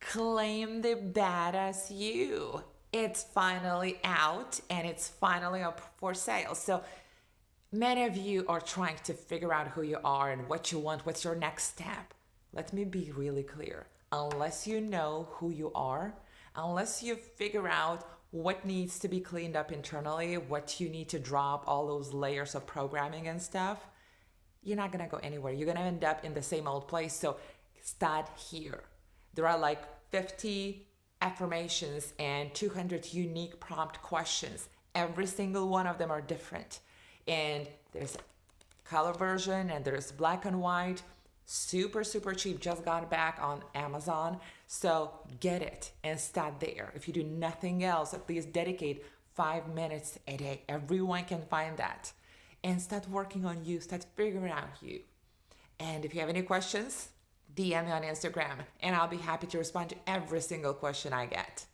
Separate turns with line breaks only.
Claim the badass you. It's finally out and it's finally up for sale. So many of you are trying to figure out who you are and what you want, what's your next step. Let me be really clear. Unless you know who you are, unless you figure out what needs to be cleaned up internally, what you need to drop, all those layers of programming and stuff, you're not gonna go anywhere. You're gonna end up in the same old place. So start here. There are like 50 affirmations and 200 unique prompt questions. Every single one of them are different. And there's a color version and there's black and white. Super, super cheap. Just got back on Amazon. So get it and start there. If you do nothing else, at least dedicate 5 minutes a day. Everyone can find that. And start working on you. Start figuring out you. And if you have any questions, DM me on Instagram and I'll be happy to respond to every single question I get.